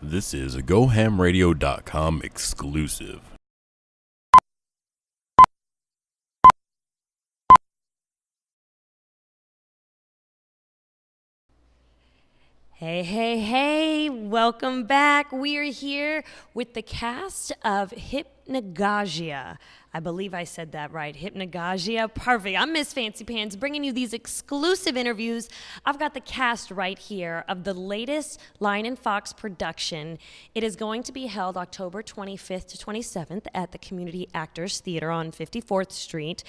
This is a GoHamRadio.com exclusive. Hey, hey, hey, welcome back. We're here with the cast of Hypnagogia. I believe I said that right. Hypnagogia. Perfect. I'm Miss Fancy Pants bringing you these exclusive interviews. I've got the cast right here of the latest Lion & Fox production. It is going to be held October 25th to 27th at the Community Actors Theater on 54th Street.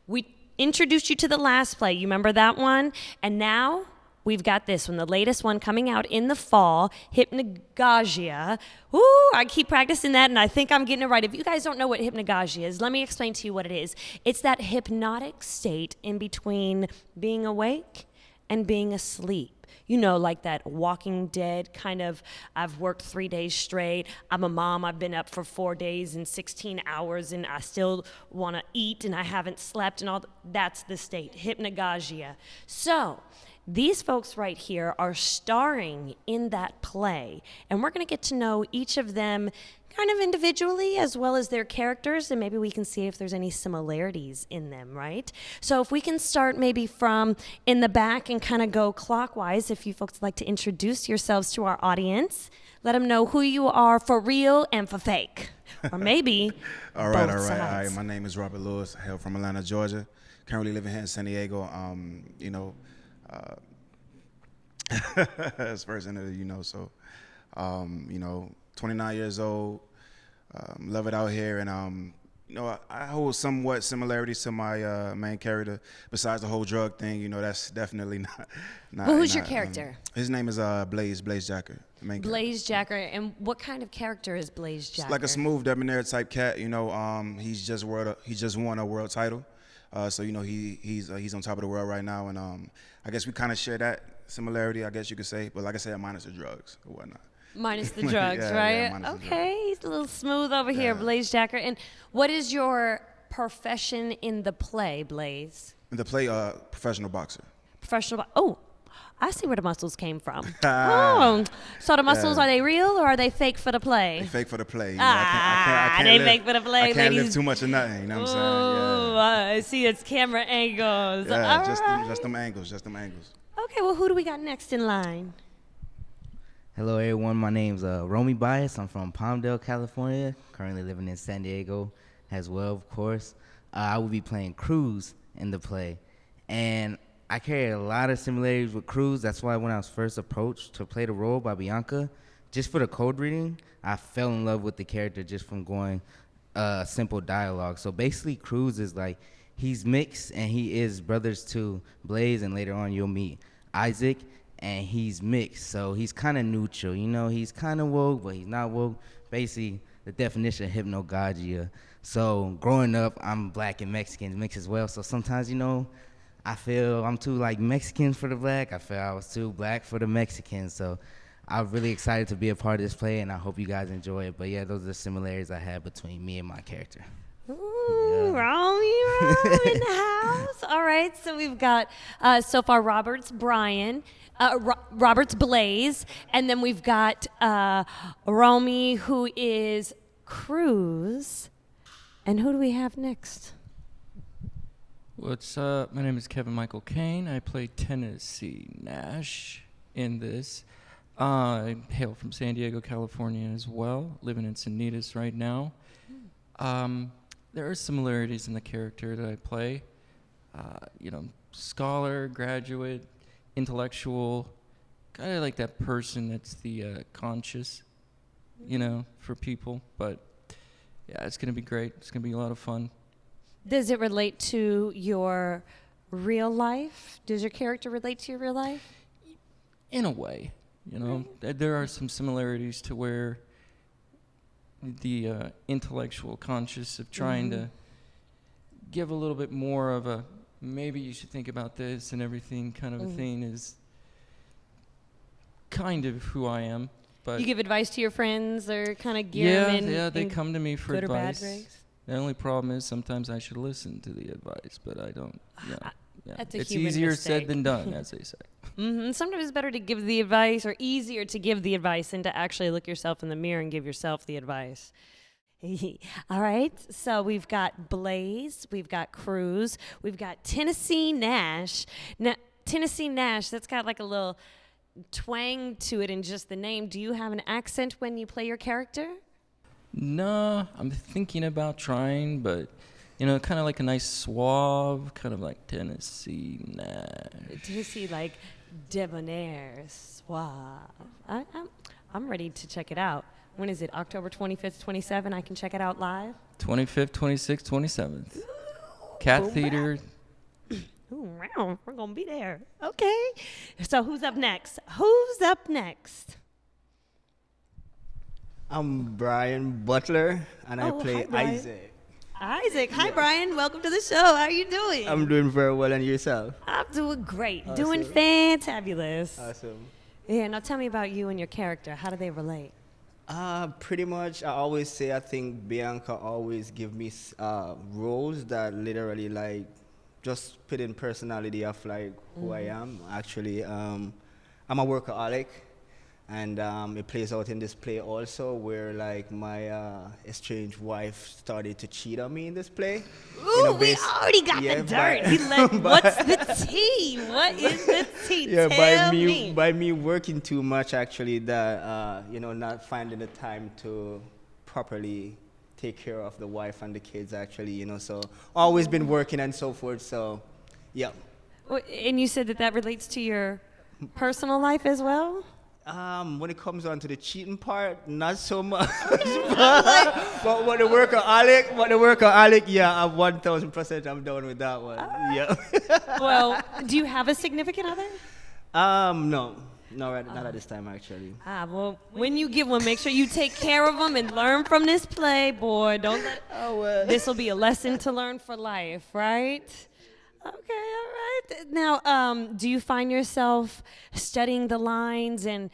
We introduced you to the last play. You remember that one? And now we've got this one, the latest one coming out in the fall, Hypnagogia. Ooh, I keep practicing that, and I think I'm getting it right. If you guys don't know what Hypnagogia is, let me explain to you what it is. It's that hypnotic state in between being awake and being asleep. You know, like that Walking Dead kind of, I've worked 3 days straight. I'm a mom. I've been up for 4 days and 16 hours, and I still want to eat, and I haven't slept, and all. That's the state, Hypnagogia. So these folks right here are starring in that play, and we're going to get to know each of them kind of individually as well as their characters, and maybe we can see if there's any similarities in them, right? So if we can start maybe from in the back and kind of go clockwise, if you folks would like to introduce yourselves to our audience, let them know who you are for real and for fake, or maybe all right. sides. My name is Robert Lewis. I hail from Atlanta, Georgia. Currently living here in San Diego. It's first interview, so 29 years old, love it out here, and I hold somewhat similarities to my main character. Besides the whole drug thing, that's definitely not. Well, who's your character? His name is Blaze Jacker. The main Blaze Jacker, and what kind of character is Blaze Jacker? It's like a smooth, debonair type cat. He's just won a world title. So he's on top of the world right now, and I guess we kind of share that similarity, I guess you could say. But like I said, minus the drugs or whatnot. Minus the drugs, right? Yeah, okay, he's a little smooth over here, Blaze Jacker. And what is your profession in the play, Blaze? In the play, professional boxer. Oh, I see where the muscles came from. So the muscles, are they real or are they fake for the play? They fake for the play. I can't fake for the play, I can't ladies. lift too much of nothing, you know what I'm saying? Oh, Yeah. I see it's camera angles. Yeah, All just them angles. Okay, well, who do we got next in line? Hello, everyone. My name's Romy Bias. I'm from Palmdale, California. Currently living in San Diego as well, of course. I will be playing Cruz in the play. And I carry a lot of similarities with Cruz. That's why when I was first approached to play the role by Bianca, just for the code reading, I fell in love with the character just from going simple dialogue. So basically, Cruz is like, he's mixed, and he is brothers to Blaze, and later on you'll meet Isaac, and he's mixed. So he's kind of neutral, he's kind of woke, but he's not woke. Basically, the definition of hypnagogia. So growing up, I'm black and Mexican mixed as well. So sometimes, I feel I'm too Mexican for the black. I feel I was too black for the Mexicans. So I'm really excited to be a part of this play, and I hope you guys enjoy it. But yeah, those are the similarities I have between me and my character. Ooh, Romy in the house. All right, so we've got so far Robert's Blaze, and then we've got Romy, who is Cruz. And who do we have next? What's up? My name is Kevin Michael Kane. I play Tennessee Nash in this. I hail from San Diego, California as well, living in Sanitas right now. There are similarities in the character that I play. Scholar, graduate, intellectual, kind of like that person that's the conscious, for people. But yeah, it's going to be great. It's going to be a lot of fun. Does it relate to your real life? Does your character relate to your real life? In a way, there are some similarities to where the intellectual conscious of trying to give a little bit more of a maybe you should think about this and everything kind of a thing is kind of who I am. But you give advice to your friends or kind of gear them in? Yeah, they come to me for good advice. Or bad ways? The only problem is sometimes I should listen to the advice, but I don't. Yeah. That's a it's human easier mistake. said than done, as they say. Sometimes it's better to give the advice, or easier to give the advice than to actually look yourself in the mirror and give yourself the advice. All right, so we've got Blaze, we've got Cruz, we've got Tennessee Nash. Now, Tennessee Nash, that's got like a little twang to it in just the name. Do you have an accent when you play your character? No, I'm thinking about trying, but kind of like a nice suave, kind of like Tennessee Nash. Tennessee, like debonair, suave. I'm ready to check it out. When is it? October 25th, 27th? I can check it out live? 25th, 26th, 27th. Cat Boom, Theater. Ooh, wow, we're going to be there. Okay. So who's up next? Who's up next? I'm Brian Butler, and I Oh, play hi, Brian. Isaac. Isaac. Hi, Brian. Welcome to the show. How are you doing? I'm doing very well, and yourself? I'm doing great. Awesome. Doing fantabulous. Awesome. Yeah, now tell me about you and your character. How do they relate? Pretty much, I always say I think Bianca always give me roles that literally like just put in personality of like who I am. Actually, I'm a workaholic. And it plays out in this play also, where like my estranged wife started to cheat on me in this play. Ooh, we already got the dirt. What's the tea? What is the tea? Yeah, Tell me. by me working too much, actually, that not finding the time to properly take care of the wife and the kids, actually, so always been working and so forth. So, yeah. And you said that relates to your personal life as well? When it comes on to the cheating part, not so much. but what the workaholic, yeah, I'm 1,000% I'm done with that one. Yeah. Well, do you have a significant other? No, not at this time actually. Well, when you get one, make sure you take care of them and learn from this play, boy. Don't let. This will be a lesson to learn for life, right? Okay, all right. Now, do you find yourself studying the lines and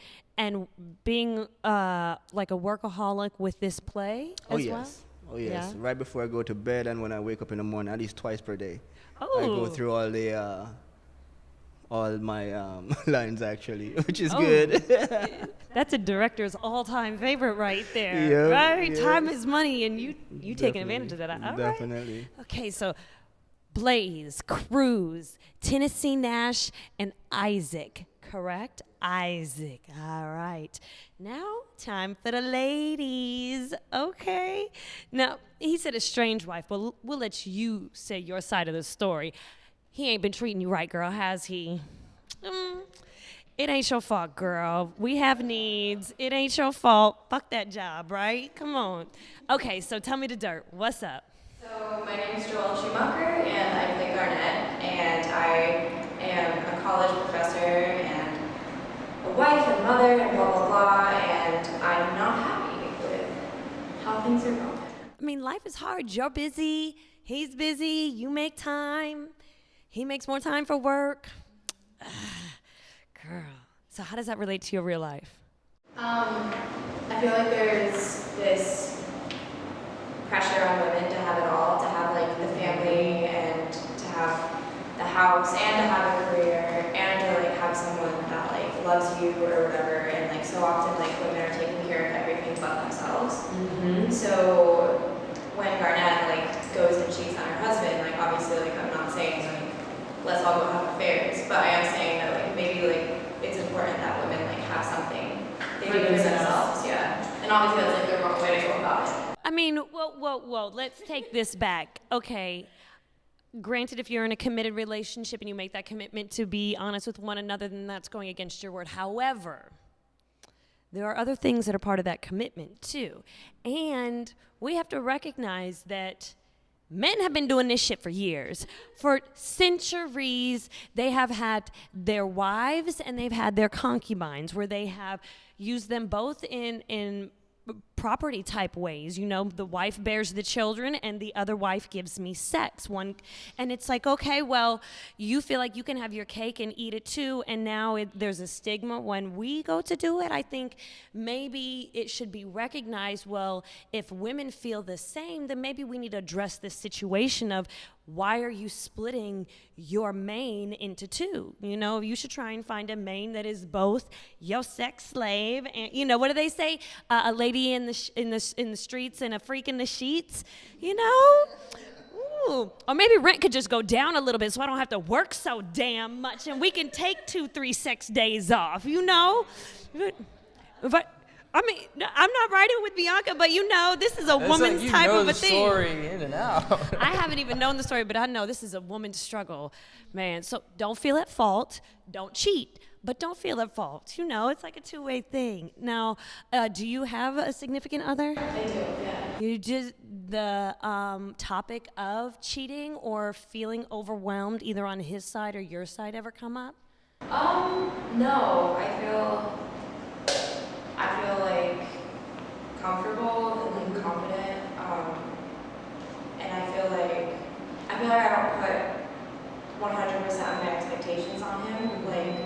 being like a workaholic with this play as well? Oh yes. Yeah? Right before I go to bed and when I wake up in the morning, at least twice per day. Oh. I go through all my lines actually, which is good. That's a director's all-time favorite right there. Yeah, right? yeah. Time is money, and you taking advantage of that. All right. Definitely. Okay, so Blaze, Cruz, Tennessee Nash, and Isaac, correct? Isaac. All right. Now, time for the ladies. Okay. Now, he said estranged wife, but we'll let you say your side of the story. He ain't been treating you right, girl, has he? It ain't your fault, girl. We have needs. It ain't your fault. Fuck that job, right? Come on. Okay, so tell me the dirt. What's up? So my name is Joelle Schumacher, and I play Garnett, and I am a college professor and a wife and mother and blah, blah, blah, and I'm not happy with how things are going. I mean, life is hard. You're busy. He's busy. You make time. He makes more time for work. Girl. So how does that relate to your real life? I feel like there's this pressure on women to have it all, to have like the family and to have the house and to have a career and to like have someone that like loves you or whatever, and like so often like women are taking care of everything but themselves. Mm-hmm. So when Garnett like goes and cheats on her husband, like obviously like I'm not saying like let's all go have affairs, but I am saying that like maybe like it's important that women like have something they do for themselves, yeah. And obviously that's like the wrong way to go about it. I mean, whoa. Let's take this back. Okay. Granted, if you're in a committed relationship and you make that commitment to be honest with one another, then that's going against your word. However, there are other things that are part of that commitment too. And we have to recognize that men have been doing this shit for years. For centuries, they have had their wives and they've had their concubines, where they have used them both in property type ways. You know, the wife bears the children and the other wife gives me sex. And it's like, okay, well, you feel like you can have your cake and eat it too, and now there's a stigma when we go to do it. I think maybe it should be recognized, well, if women feel the same, then maybe we need to address this situation of why are you splitting your main into two? You know, you should try and find a main that is both your sex slave and, you know, what do they say? A lady in the streets and a freak in the sheets, you know? Ooh. Or maybe rent could just go down a little bit so I don't have to work so damn much and we can take 2-3 sex days off, you know? But I mean, I'm not riding with Bianca, but you know, this is a woman's type of a thing. You know the story in and out. I haven't even known the story, but I know this is a woman's struggle, man. So don't feel at fault. Don't cheat, but don't feel at fault. You know, it's like a two-way thing. Now, do you have a significant other? I do, yeah. You just the topic of cheating or feeling overwhelmed, either on his side or your side, ever come up? No, I feel like comfortable and like confident, and I feel like I don't put 100% of my expectations on him. Like,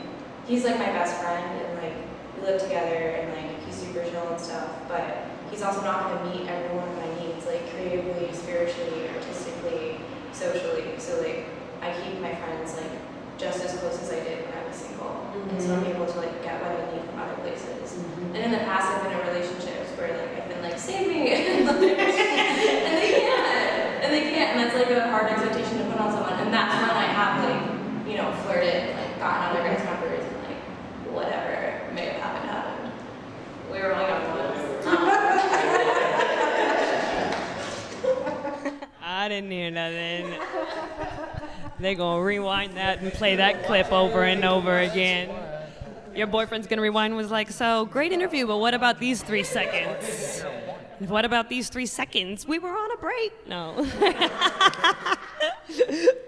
he's like my best friend, and like we live together, and like he's super chill and stuff. But he's also not going to meet every one of my needs, like creatively, spiritually, artistically, socially. So like I keep my friends like just as close as I did when I was single, and so I'm able to like get what I need from other places. And in the past, I've been in relationships where like I've been like, save me, and they can't, and that's like a hard expectation to put on someone. And that's when I have like, you know, flirted, like gotten on their guys' numbers, and like whatever may have happened. We were all young ones. I didn't hear nothing. They're gonna rewind that and play that clip over and over again. Your boyfriend's gonna rewind was like, so great interview, but what about these 3 seconds? What about these 3 seconds? We were on a break. No.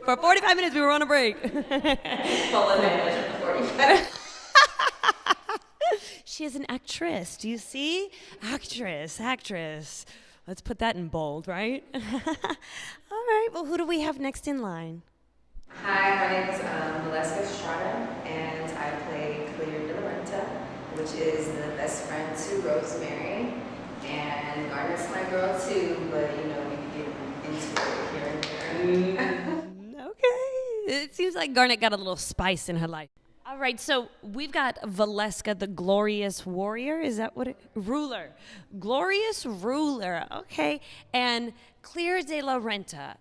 For 45 minutes, we were on a break. Full advantage of the 45. She is an actress. Do you see? Actress. Let's put that in bold, right? All right. Well, who do we have next in line? Hi, my name is Valeska Estrada, and I play Claire De La Renta, which is the best friend to Rosemary. And Garnet's my girl too, but you know, we can get into it here and there. Okay. It seems like Garnet got a little spice in her life. All right, so we've got Valeska, the glorious warrior. Is that what it? Ruler. Glorious ruler. Okay. And Claire De La Renta.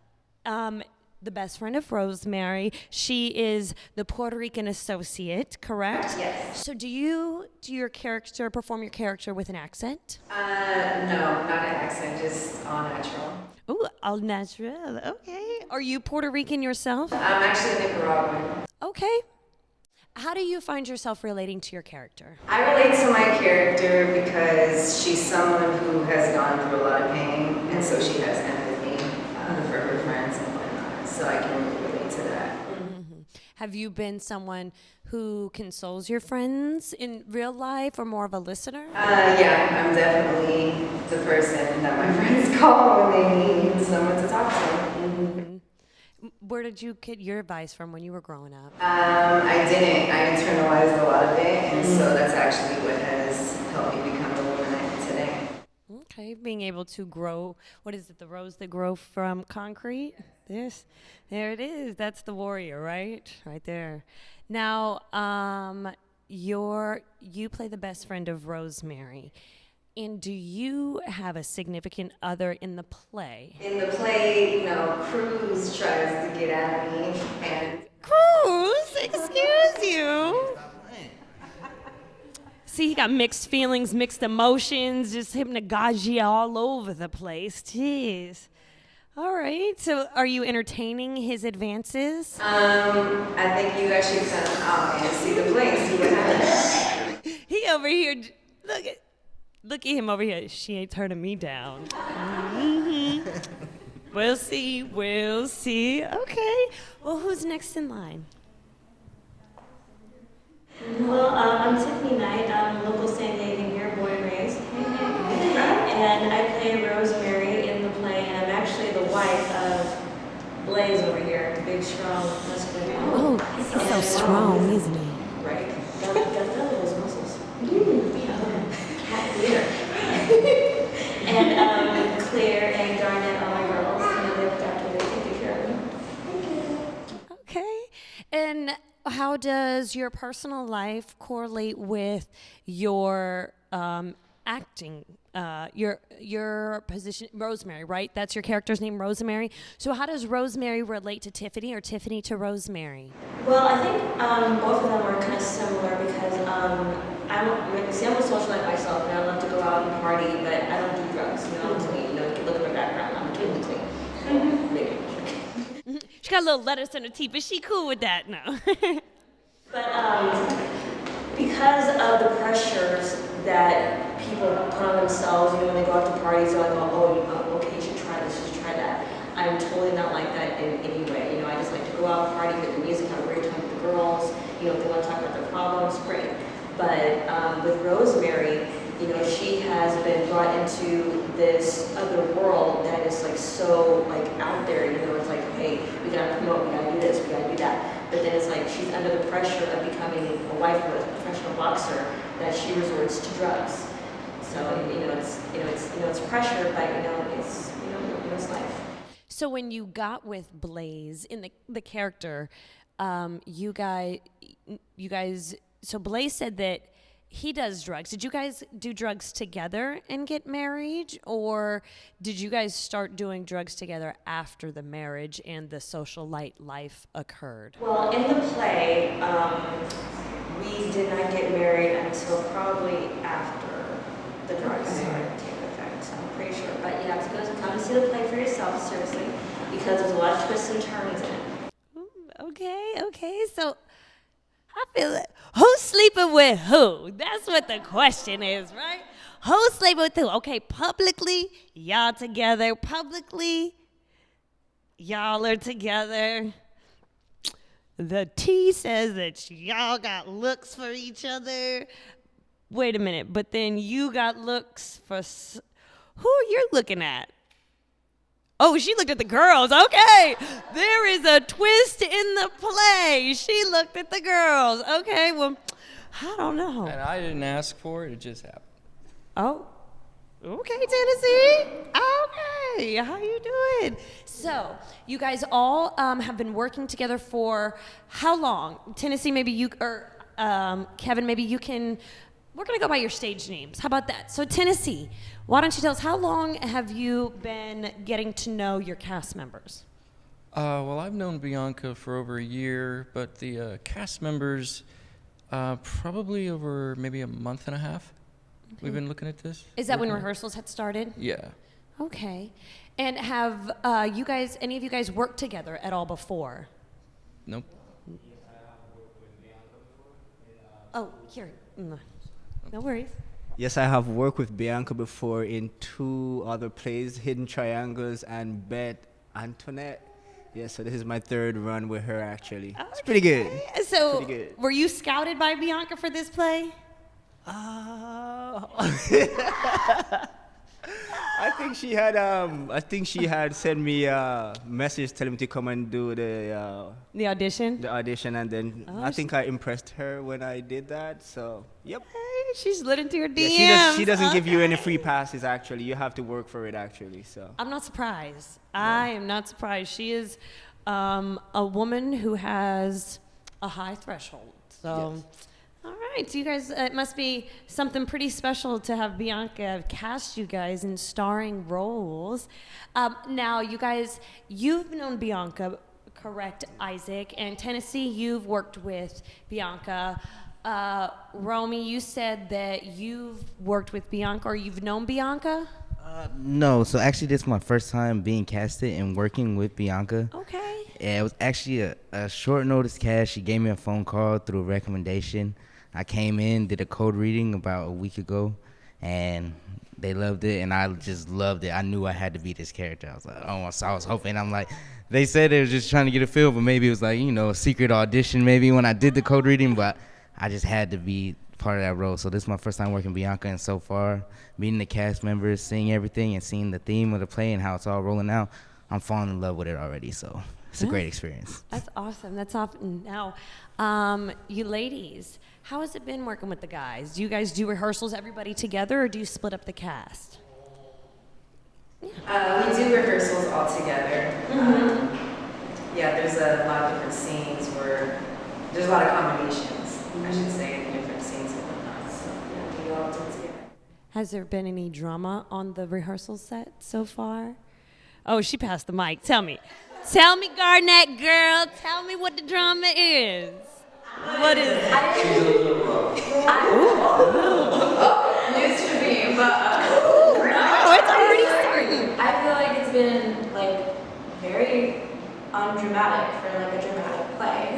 The best friend of Rosemary. She is the Puerto Rican associate, correct? Yes. So do your character perform your character with an accent? No, not an accent, just all natural. Ooh, all natural. Okay. Are you Puerto Rican yourself? I'm actually Nicaraguan. Okay. How do you find yourself relating to your character? I relate to my character because she's someone who has gone through a lot of pain, and so she has empathy for her friends and whatnot. So I can really relate to that. Mm-hmm. Have you been someone who consoles your friends in real life, or more of a listener? Yeah, I'm definitely the person that my friends call when they need someone to talk to. Mm-hmm. Where did you get your advice from when you were growing up? I didn't. I internalized a lot of it, and so that's actually what has helped me become the woman I am today. Okay, being able to grow, what is it, the rose that grow from concrete? There it is. That's the warrior, right? Right there. Now, you play the best friend of Rosemary. And do you have a significant other in the play? In the play, Cruz tries to get at me, and Cruz, excuse you. See, he got mixed feelings, mixed emotions, just hypnagogia all over the place. Jeez. All right. So, are you entertaining his advances? I think you guys should come out and see the play and see what happens. He over here. Look at him over here. She ain't turning me down. Mm-hmm. We'll see. Okay. Well, who's next in line? Well, I'm Tiffany Knight. I'm a local San Diegan here, born and raised. And I play Rosemary in the play, and I'm actually the wife of Blaze over here, the big, strong, muscular man. Oh, he's so strong, isn't he? Right. Got those muscles. Cat leader. And Claire and Garnet are my girls, and they look after me, they take good care of me. does your personal life correlate with your acting? Your position, Rosemary, right? That's your character's name, Rosemary. So how does Rosemary relate to Tiffany, or Tiffany to Rosemary? Well, I think both of them are kind of similar because I'm a socialite myself, and I love to go out and party, but I don't do drugs. I'm clean. You can look at my background. I'm totally clean. Maybe. She got a little lettuce in her teeth, but she cool with that. No. But because of the pressures that people put on themselves, when they go out to parties, they're like, okay, you should try this, you should try that. I'm totally not like that in any way. I just like to go out, party, get the music, have a great time with the girls. If they want to talk about their problems, great. But with Rosemary, she has been brought into this other world that is so out there. It's like, hey, we gotta promote, we gotta do this, we gotta do that. But then it's like she's under the pressure of becoming a wife of a professional boxer that she resorts to drugs. So it's pressure, but it's life. So when you got with Blaze in the character, you guys. So Blaze said that he does drugs. Did you guys do drugs together and get married, or did you guys start doing drugs together after the marriage and the socialite life occurred? Well, in the play, we did not get married until probably after the drugs started to take effect. I'm pretty sure. But you have to go come and see the play for yourself, seriously, because there's a lot of twists and turns in it. Okay. So I feel it. Who's sleeping with who? That's what the question is, right? Who's sleeping with who? Okay, publicly, y'all together. Publicly, y'all are together. The T says that y'all got looks for each other. Wait a minute, but then you got looks for... Who are you looking at? Oh, she looked at the girls. Okay. There is a twist in the play. She looked at the girls. Okay, well, I don't know. And I didn't ask for it. It just happened. Oh, okay, Tennessee. Okay, how you doing? So, you guys all have been working together for how long? Tennessee, maybe you, or Kevin, maybe you can... We're going to go by your stage names. How about that? So, Tennessee, why don't you tell us, how long have you been getting to know your cast members? Well, I've known Bianca for over a year, but the cast members, probably over maybe a month and a half. Okay. We've been looking at this. Is that when rehearsals had started? Yeah. Okay. And have any of you guys worked together at all before? Nope. Oh, here. No worries. Yes, I have worked with Bianca before in 2 other plays, Hidden Triangles and Bet Antoinette. Yeah, so this is my 3rd run with her, actually. Okay. It's pretty good. So, pretty good. Were you scouted by Bianca for this play? I think she had sent me a message telling me to come and do the audition. The audition, and then I think I impressed her when I did that. So, yep. Hey, she's slid into your DMs. Yeah, she doesn't give you any free passes. Actually, you have to work for it. Actually, so. I'm not surprised. Yeah. I am not surprised. She is a woman who has a high threshold. So. Yes. All right, so you guys, it must be something pretty special to have Bianca cast you guys in starring roles. Now, you guys, you've known Bianca, correct, Isaac, and Tennessee, you've worked with Bianca. Romy, you said that you've worked with Bianca, or you've known Bianca? No, so actually this is my first time being casted and working with Bianca. Okay. Yeah, it was actually a short notice cast. She gave me a phone call through a recommendation. I came in, did a code reading about a week ago, and they loved it, and I just loved it. I knew I had to be this character. I was like, oh, so I was hoping. I'm like, they said they were just trying to get a feel, but maybe it was like, a secret audition maybe when I did the code reading, but I just had to be part of that role. So this is my first time working Bianca, and so far, meeting the cast members, seeing everything, and seeing the theme of the play and how it's all rolling out, I'm falling in love with it already, so it's a great experience. That's awesome. That's awesome. Now, you ladies, how has it been working with the guys? Do you guys do rehearsals, everybody together, or do you split up the cast? We do rehearsals all together. Yeah, there's a lot of different scenes where there's a lot of combinations, I should say, in the different scenes and whatnot. So yeah, we all do it together. Has there been any drama on the rehearsal set so far? Oh, she passed the mic. Tell me, Garnett girl. Tell me what the drama is. What is it? News to me, but Oh, it's already starting. I feel like it's been like very undramatic for like a dramatic play.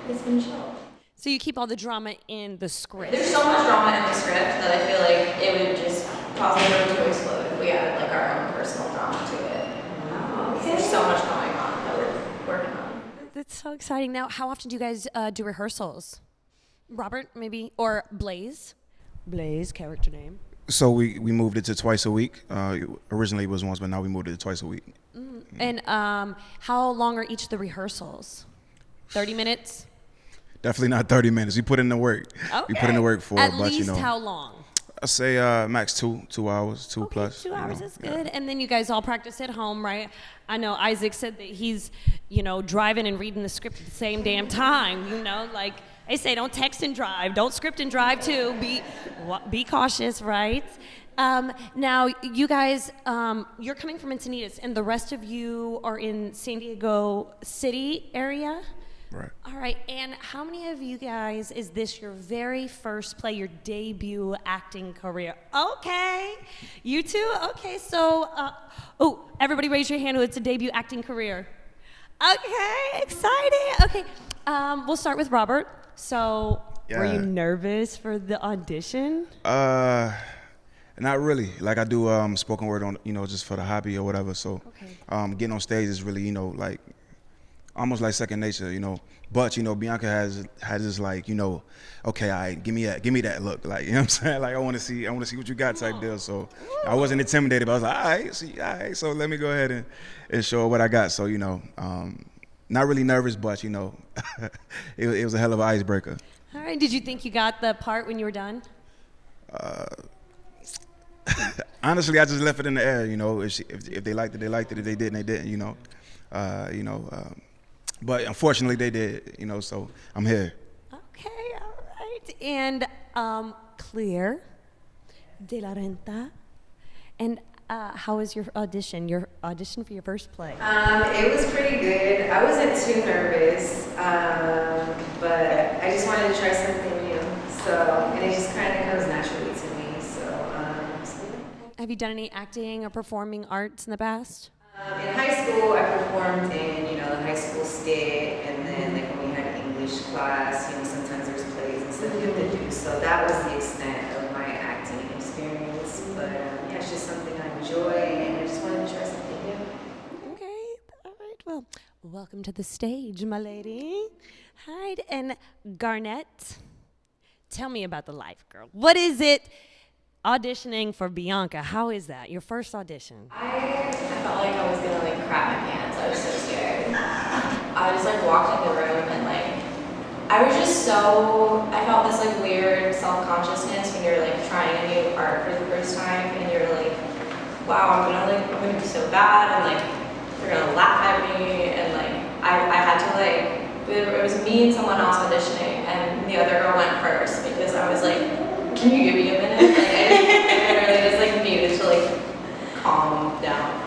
It's been chill. So you keep all the drama in the script. There's so much drama in the script that I feel like it would just cause the room to explode if we added like our own personal drama to it. There's so much going on that we're working on. That's so exciting. Now, how often do you guys do rehearsals? Robert, maybe, or Blaze? Blaze, character name. So we moved it to twice a week. Originally it was once, but now we moved it to twice a week. And how long are each of the rehearsals? 30 minutes? Definitely not 30 minutes. We put in the work. Okay. We put in the work for At it, but least you know. how long? I say max 2 hours, 2 Okay, plus. 2 hours you know. is good. And then you guys all practice at home, right? I know Isaac said that he's, driving and reading the script at the same damn time. Like they say, don't text and drive, don't script and drive too. Be cautious, right? Now, you guys, you're coming from Encinitas, and the rest of you are in San Diego City area. Right. All right, and how many of you guys, is this your very first play, your debut acting career? Okay, you two? Okay, so, everybody raise your hand who it's a debut acting career. Okay, exciting. Okay, we'll start with Robert. So, were you nervous for the audition? Not really. Like I do spoken word on, just for the hobby or whatever. So, getting on stage is really, like almost like second nature, But Bianca has this like, okay, all right, give me that look, like, you know what I'm saying? Like I want to see what you got type deal. So I wasn't intimidated, but I was like, all right, so let me go ahead and show her what I got. So not really nervous, but it was a hell of an icebreaker. All right. Did you think you got the part when you were done? Honestly, I just left it in the air. If they liked it, they liked it. If they didn't, they didn't. But unfortunately, they did. So I'm here. Okay. All right. And Claire de la Renta. And how was your audition? Your audition for your first play? It was pretty good. I wasn't too nervous, but I just wanted to try something new. And it just kind of comes naturally to me. Have you done any acting or performing arts in the past? In high school, I performed in, the high school skit, and then like when we had English class, sometimes there's plays and stuff you have to do. So that was the extent of my acting experience. But yeah, it's just something I enjoy, and I just wanted to try something new. Okay, all right. Well, welcome to the stage, my lady. Hi, and Garnett, tell me about the life, girl. What is it? Auditioning for Bianca, how is that? Your first audition? I felt like I was gonna like crap my pants. I was so scared. I just like walked in the room and I felt this like weird self-consciousness when you're like trying a new art for the first time and you're like, wow, I'm gonna be so bad and they're gonna laugh at me and I had to it was me and someone else auditioning and the other girl went first because I was like, can you give me a minute? I literally just needed to calm down.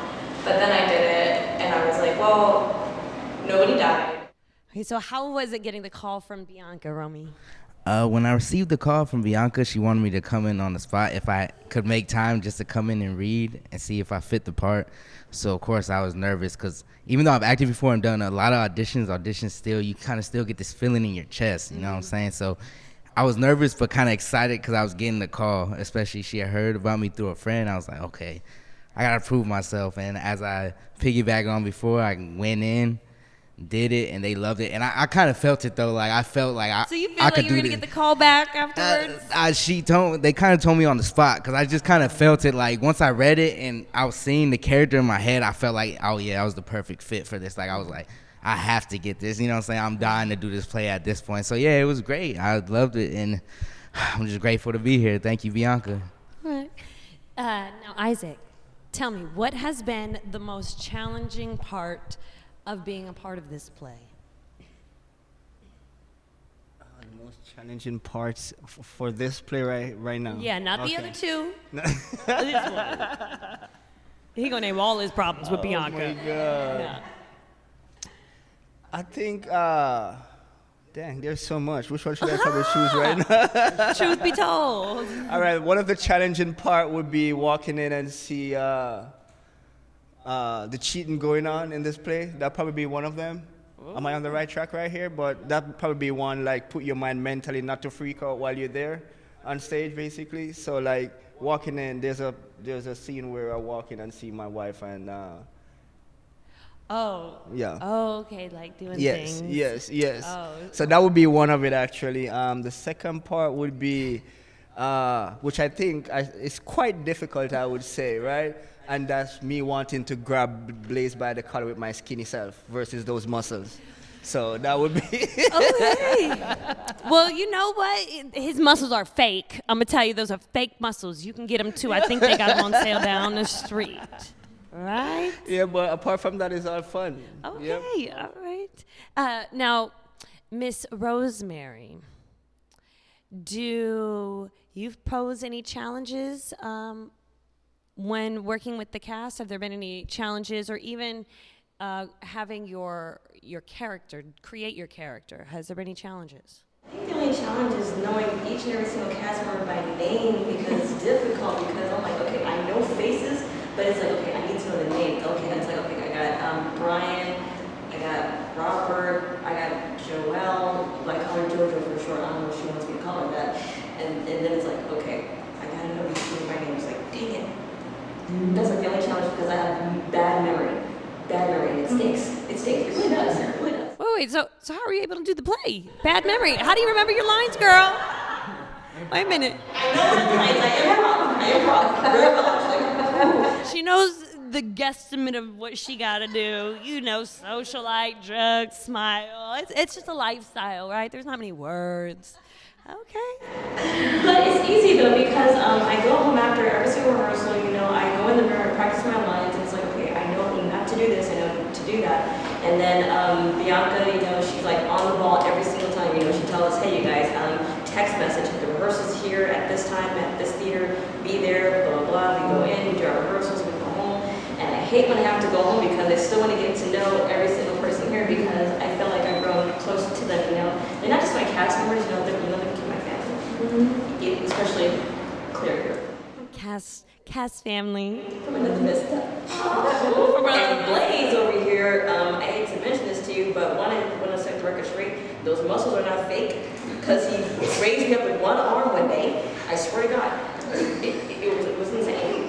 But then I did it and I was like, well, nobody died. Okay, so how was it getting the call from Bianca, Romy? When I received the call from Bianca, she wanted me to come in on the spot if I could make time just to come in and read and see if I fit the part. So, of course, I was nervous because even though I've acted before and done a lot of auditions still, you kind of still get this feeling in your chest, you know what I'm saying? So I was nervous but kind of excited because I was getting the call, especially she had heard about me through a friend. I was like, okay, I got to prove myself. And as I piggybacked on before, I went in, did it, and they loved it. And I kind of felt it, though. I felt like I could do this. So you feel like you were going to get the call back afterwards? They kind of told me on the spot because I just kind of felt it. Once I read it and I was seeing the character in my head, I felt like, oh, yeah, I was the perfect fit for this. I was like, I have to get this. You know what I'm saying? I'm dying to do this play at this point. So, yeah, it was great. I loved it, and I'm just grateful to be here. Thank you, Bianca. All right. Now, Isaac, tell me, what has been the most challenging part of being a part of this play? most challenging parts for this play right now. Yeah, not the Okay. other two. This one. He gonna name all his problems with Bianca. Oh my God. Yeah. I think, dang, there's so much. Which one should I probably choose right now? Truth be told. All right, one of the challenging part would be walking in and see the cheating going on in this play. That'd probably be one of them. Am I on the right track right here? But that'd probably be one, like, put your mind mentally not to freak out while you're there on stage, basically. So, like, walking in, there's a scene where I walk in and see my wife and, Oh. yeah. Oh, okay, like doing Yes, things. yes. Oh. So that would be one of it, actually. The second part would be, which I think is quite difficult, I would say, right? And that's me wanting to grab Blaze by the collar with my skinny self versus those muscles. So that would be. Okay. Well, you know what? His muscles are fake. I'm gonna tell you, those are fake muscles. You can get them too. I think they got them on sale down the street. Right? Yeah, but apart from that, it's all fun. Okay. Yep. All right. Now, Miss Rosemary, do you pose any challenges when working with the cast? Have there been any challenges, or even having your character, create your character? Has there been any challenges? I think the only challenge is knowing each and every single cast member by name, because it's difficult, because I'm like, okay, I know faces, but it's like, okay, I need to know the names. Okay, that's like, okay, I got Brian, I got Robert, I got Joelle, I call her JoJo for short, I don't know if she wants me to call her that. And then it's like, okay, I gotta know each of my names. Like, dang it. That's like the only challenge, because I have bad memory. Bad memory, and it stinks. It stinks. It really does. It really does. Wait, so how are you able to do the play? Bad memory. How do you remember your lines, girl? Wait a minute. I know the lines. I improv very well, actually. She knows the guesstimate of what she got to do. You know, socialite, drugs, smile. It's just a lifestyle, right? There's not many words. Okay. But it's easy though, because I go home after every single rehearsal, you know, I go in the mirror, practice my lines, and it's like, okay, I know you have to do this, I know to do that. And then Bianca, you know, she's like on the ball every single time, you know, she tells us, hey you guys, text message, the rehearsal's here at this time, at this theater, be there, blah, blah, blah. We go in, we do our rehearsals, we go home. And I hate when I have to go home, because I still want to get to know every single person here, because I feel like I've grown close to them, you know. They're not just my cast members, you know, they became my family. Mm-hmm. Especially Claire here. Cast family. From another vista. And Blaze over here, I hate to mention this to you, but when I set the record straight, those muscles are not fake, because he raised me up with one arm one day. I swear to God, it was insane.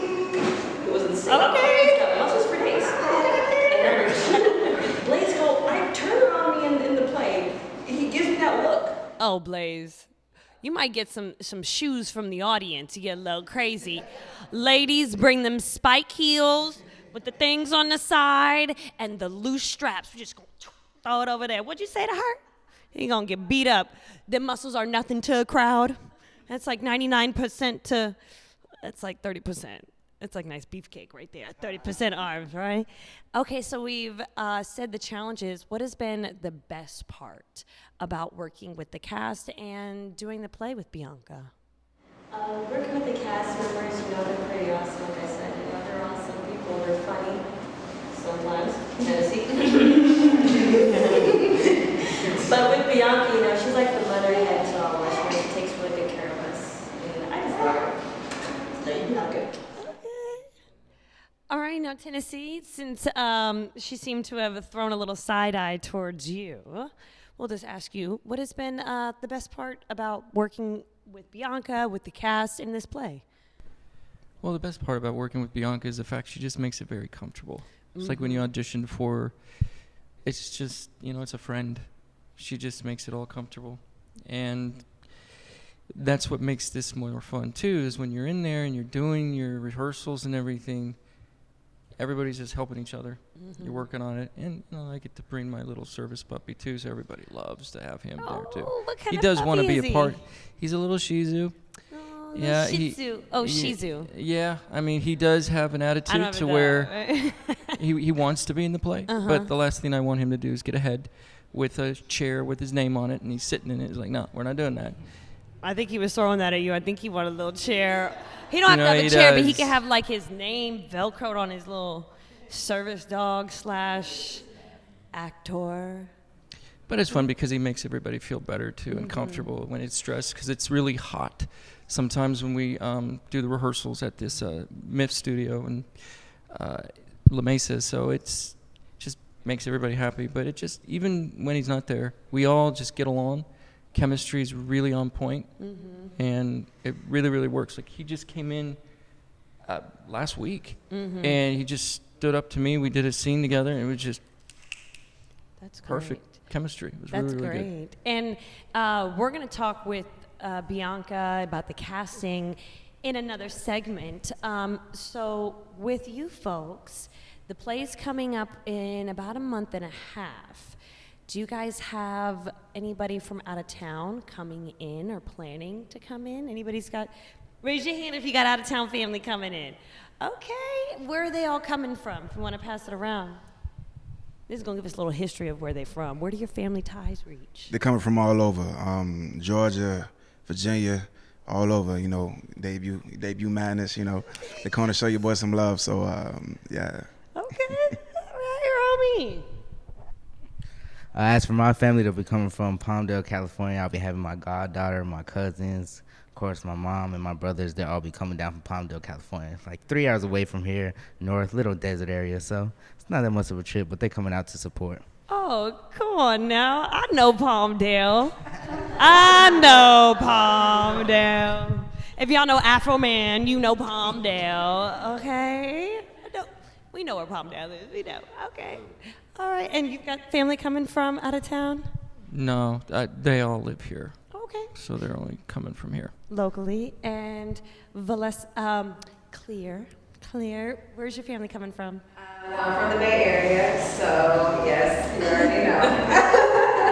It was insane. Okay. He's got muscles for days. And then Blaze I turn on me in the play. He gives me that look. Oh, Blaze. You might get some shoes from the audience. You get a little crazy. Ladies, bring them spike heels with the things on the side and the loose straps. We're just going to throw it over there. What'd you say to her? He gonna get beat up. Them muscles are nothing to a crowd. That's like 99% to, that's like 30%. It's like nice beefcake right there. 30% arms, right? Okay, so we've said the challenges. What has been the best part about working with the cast and doing the play with Bianca? Working with the cast members, you know, they're pretty awesome. Like I said, you know, they're awesome people. They're funny sometimes. But with Bianca, you know, she's like the motherhead to all of us. She takes really good care of us. And I just love her. So you're not good. All right, now Tennessee, since she seemed to have thrown a little side eye towards you, we'll just ask you, what has been the best part about working with Bianca, with the cast in this play? Well, the best part about working with Bianca is the fact she just makes it very comfortable. It's like when you audition for, it's just, you know, it's a friend. She just makes it all comfortable. And that's what makes this more fun, too, is when you're in there and you're doing your rehearsals and everything, everybody's just helping each other. Mm-hmm. You're working on it. And you know, I get to bring my little service puppy, too, so everybody loves to have him there, too. What kind He of does want to puppy be is a part. He's a little Shih Tzu. Oh, Yeah, Shih Tzu. Shih Tzu. Yeah, I mean, he does have an attitude to where he wants to be in the play, but the last thing I want him to do is get ahead. with a chair with his name on it, and he's sitting in it. He's like, no, we're not doing that. I think he was throwing that at you. I think he wanted a little chair. He don't have You to know, have a he chair, but he does. can have like his name Velcroed on his little service dog / actor. But it's fun because he makes everybody feel better too and comfortable when it's stressed, because it's really hot. Sometimes when we do the rehearsals at this MIF studio in La Mesa, so it's just makes everybody happy. But it just, even when he's not there, we all just get along. Chemistry is really on point, and it really, really works. Like, he just came in last week, and he just stood up to me. We did a scene together, and it was just That's great. perfect chemistry. It was That's really, really great. And we're going to talk with Bianca about the casting in another segment. So with you folks, the play's coming up in about a month and a half. Do you guys have anybody from out of town coming in or planning to come in? Anybody's got, raise your hand if you got out of town family coming in. Okay, where are they all coming from? If you want to pass it around. This is going to give us a little history of where they're from. Where do your family ties reach? They're coming from all over, Georgia, Virginia, all over. You know, debut madness. You know, they're coming to show your boy some love. So yeah. Okay, all right, Romy. As for my family, they'll be coming from Palmdale, California. I'll be having my goddaughter, my cousins, of course, my mom and my brothers. They'll all be coming down from Palmdale, California. It's like 3 hours away from here, north, little desert area. So it's not that much of a trip, but they're coming out to support. Oh, come on now. I know Palmdale. I know Palmdale. If y'all know Afro Man, you know Palmdale, okay? We know where Palmdale is. We know. Okay. All right. And you've got family coming from out of town? No, they all live here, Okay. so they're only coming from here. Locally. And Clear, where's your family coming from? I'm from the Bay Area, so yes, you already know.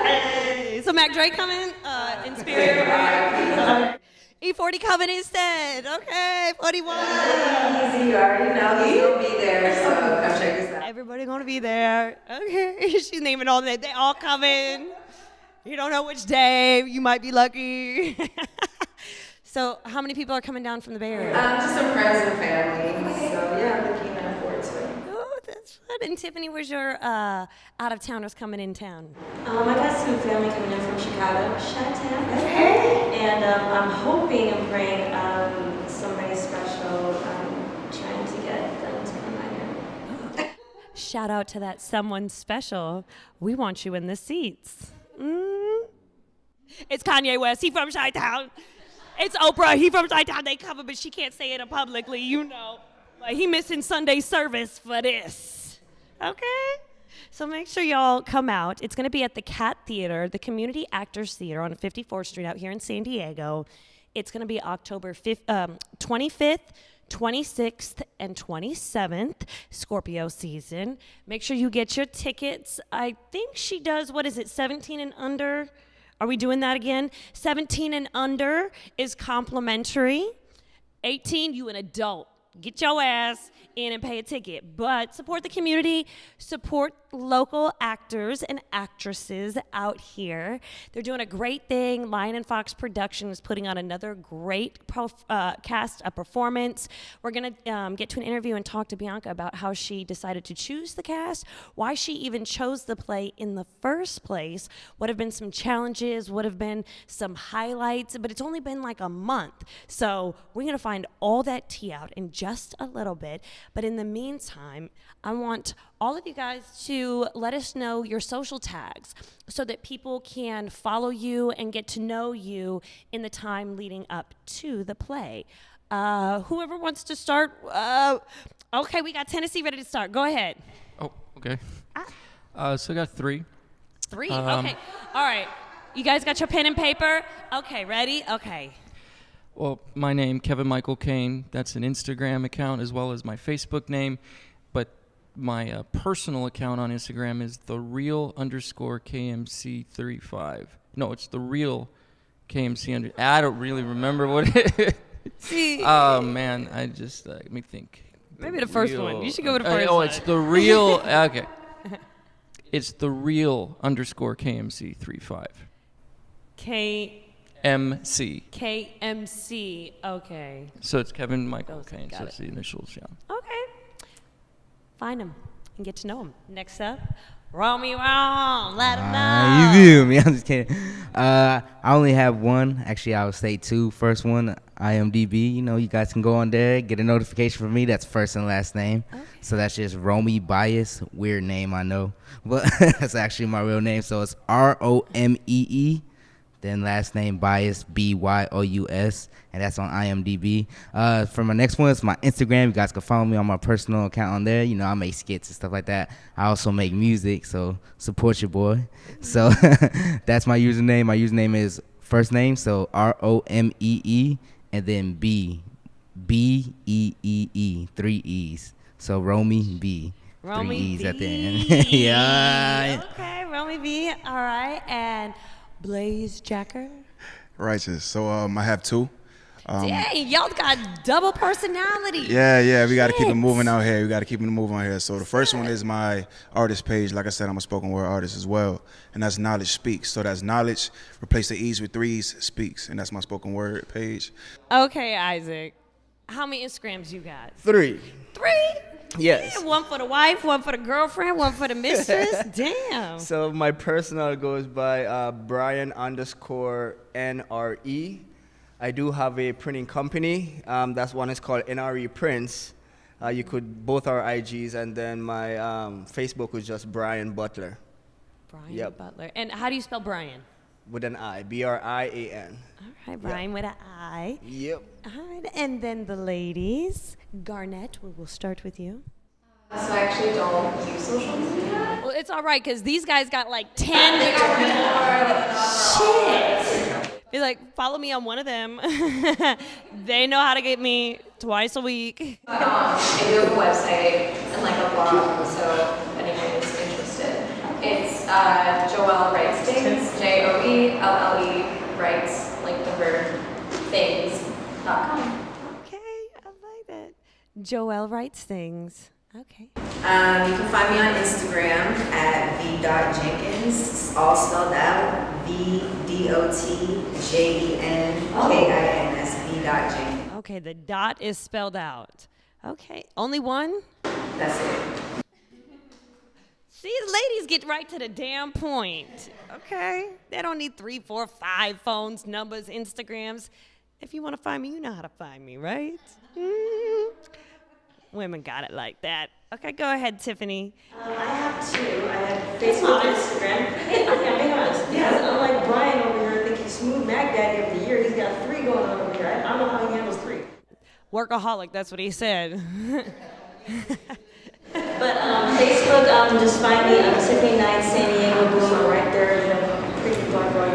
Hey, so Mac Dre coming in spirit. E40 coming instead. Okay, 41. Easy, you already know he's gonna be there, so come check us out. Everybody gonna be there. Okay, she's naming all that. They all coming. You don't know which day. You might be lucky. So, how many people are coming down from the Bay Area? Just some friends and family, so yeah, I'm looking forward to it. Oh, that's fun. And Tiffany, where's your out-of-towners coming in town? I got some family coming in from Chicago, Chi-Town. Okay. And I'm hoping and praying somebody special. Trying to get them to come out here. Shout out to that someone special. We want you in the seats. It's Kanye West. He from Chi-Town. It's Oprah. He from Chi-Town. They cover, but she can't say it publicly, you know. But he missing Sunday service for this. Okay? So make sure y'all come out. It's going to be at the Cat Theater, the Community Actors Theater on 54th Street out here in San Diego. It's going to be October 25th, 26th, and 27th, Scorpio season. Make sure you get your tickets. I think she does, 17 and under? Are we doing that again? 17 and under is complimentary. 18, you an adult. Get your ass in and pay a ticket. But support the community, support local actors and actresses out here. They're doing a great thing. Lion and Fox Production is putting on another great cast, a performance. We're going to get to an interview and talk to Bianca about how she decided to choose the cast, why she even chose the play in the first place, what have been some challenges, what have been some highlights, but it's only been like a month. So we're going to find all that tea out in just a little bit. But in the meantime, I want all of you guys to let us know your social tags so that people can follow you and get to know you in the time leading up to the play. Whoever wants to start. Okay, we got Tennessee ready to start. Go ahead. Oh, okay. So I got 3. 3? Okay. All right. You guys got your pen and paper? Okay, ready? Okay. Well, my name, Kevin Michael Kane, that's an Instagram account as well as my Facebook name, but my personal account on Instagram is _KMC35. No, it's the real KMC I don't really remember what it is. See. Oh, man, I just, let me think. Maybe the first one. You should go with the first one. Oh, it's the real, okay. It's the real underscore KMC35. MC. KMC. Okay. So it's Kevin Michael Those- Kane. got So it. it's the initials, yeah. Okay. Find him and get to know him. Next up, roll me wrong. Let him know. You feel me? I'm just kidding. I only have one. Actually, I would say two. First one, IMDb. You know, you guys can go on there, get a notification from me. That's first and last name. Okay. So that's just Romy Bias. Weird name, I know. But that's actually my real name. So it's ROMEE. Then last name Bias, BYOUS, and that's on IMDb. For my next one, it's my Instagram. You guys can follow me on my personal account on there. You know, I make skits and stuff like that. I also make music, so support your boy. So that's my username. My username is first name, so ROMEE, and then BEEE, 3 E's. So Romy B. Romy 3 E's at the B. end. Yeah. Okay, Romy B. All right, and Blaze Jacker. Righteous. So I have two. Dang, y'all got double personality. Yeah, we got to keep it Shit. moving out here. We got to keep it moving out here. So the first one is my artist page. Like I said, I'm a spoken word artist as well, and that's Knowledge Speaks. So that's knowledge, replace the E's with 3's, speaks, and that's my spoken word page. Okay, Isaac. How many Instagrams you got? 3. 3? Yes. Yeah, one for the wife, one for the girlfriend, one for the mistress. Damn. So my personal goes by Brian _ NRE. I do have a printing company. That's one is called NRE Prints. You could both our IGs, and then my Facebook was just Brian Butler Brian Yep. Butler. And how do you spell Brian? with an I, BRIAN. All right, Brian with an I. Yep. All right, and then the ladies. Garnett, we'll start with you. So I actually don't use social media. Well, it's all right, because these guys got like 10. Shit. Be like, follow me on one of them. They know how to get me twice a week. I do have a website and like a blog, so if anyone is interested. It's Joelle Writes Things, JOELLE Writes, like the verb, things.com. Okay, I like that. Joelle Writes Things. Okay. You can find me on Instagram at v.jenkins, all spelled out, VDOTJENKINS, v.jenkins. Okay, the dot is spelled out. Okay, only one? That's it. See, the ladies get right to the damn point. Okay? They don't need 3, 4, 5 phones, numbers, Instagrams. If you want to find me, you know how to find me, right? Women got it like that. Okay, go ahead, Tiffany. I have two. I have Facebook and Instagram. Hey, I'm being honest. Because unlike Brian over here, I think he's Smooth Mac Daddy of the year. He's got 3 going on over here. I don't know how he handles 3. Workaholic, that's what he said. But Facebook, just find me. I'm Tiffany Knight, San Diego. Boom, I'm right there. You know, pretty black girl.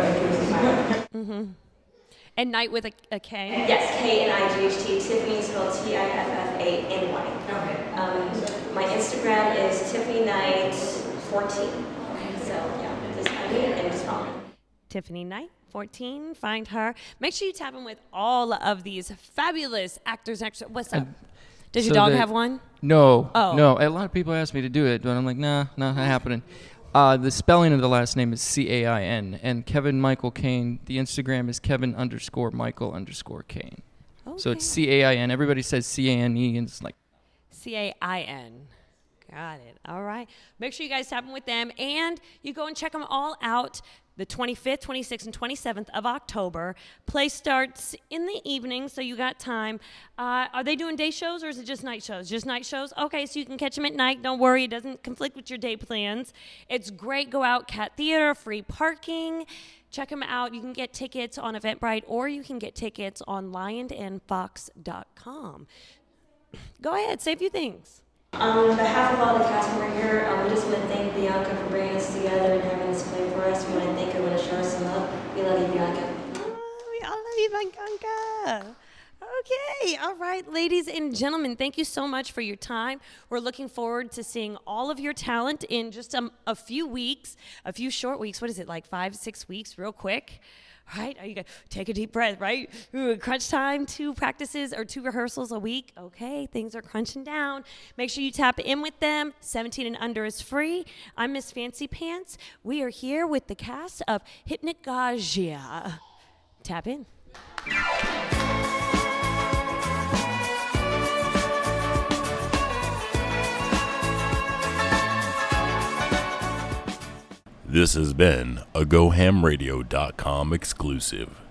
And Night with a K. Yes, KNIGHT. Tiffany spelled TIFFANY. Okay. My Instagram is Tiffany Knight 14. Okay. So yeah, just find me and just follow me. Tiffany Knight, 14. Find her. Make sure you tap in with all of these fabulous actors. What's up? Does your So dog the- have one? No, Oh. no. A lot of people ask me to do it, but I'm like, nah, not happening. The spelling of the last name is CAIN, and Kevin Michael Kane, the Instagram is Kevin_Michael_Kane. So it's CAIN. Everybody says CANE, and it's like, CAIN. Got it. All right. Make sure you guys tap in with them, and you go and check them all out the 25th, 26th, and 27th of October. Play starts in the evening, so you got time. Are they doing day shows, or is it just night shows? Just night shows? Okay, so you can catch them at night. Don't worry. It doesn't conflict with your day plans. It's great. Go out, Cat Theater, free parking. Check them out. You can get tickets on Eventbrite, or you can get tickets on lionandfox.com. Go ahead. Say a few things. On behalf of all the cast members here, we just want to thank Bianca for bringing us together and having this play for us. We want to thank her. We want to show her some love. We love you, Bianca. We all love you, Bianca. Okay, all right, ladies and gentlemen, thank you so much for your time. We're looking forward to seeing all of your talent in just a few weeks, a few short weeks. What is it, like 5, 6 weeks, real quick? All right, are you guys take a deep breath, right? Ooh, crunch time, 2 practices or 2 rehearsals a week. Okay, things are crunching down. Make sure you tap in with them. 17 and under is free. I'm Miss Fancy Pants. We are here with the cast of Hypnagogia. Tap in. This has been a GoHamRadio.com exclusive.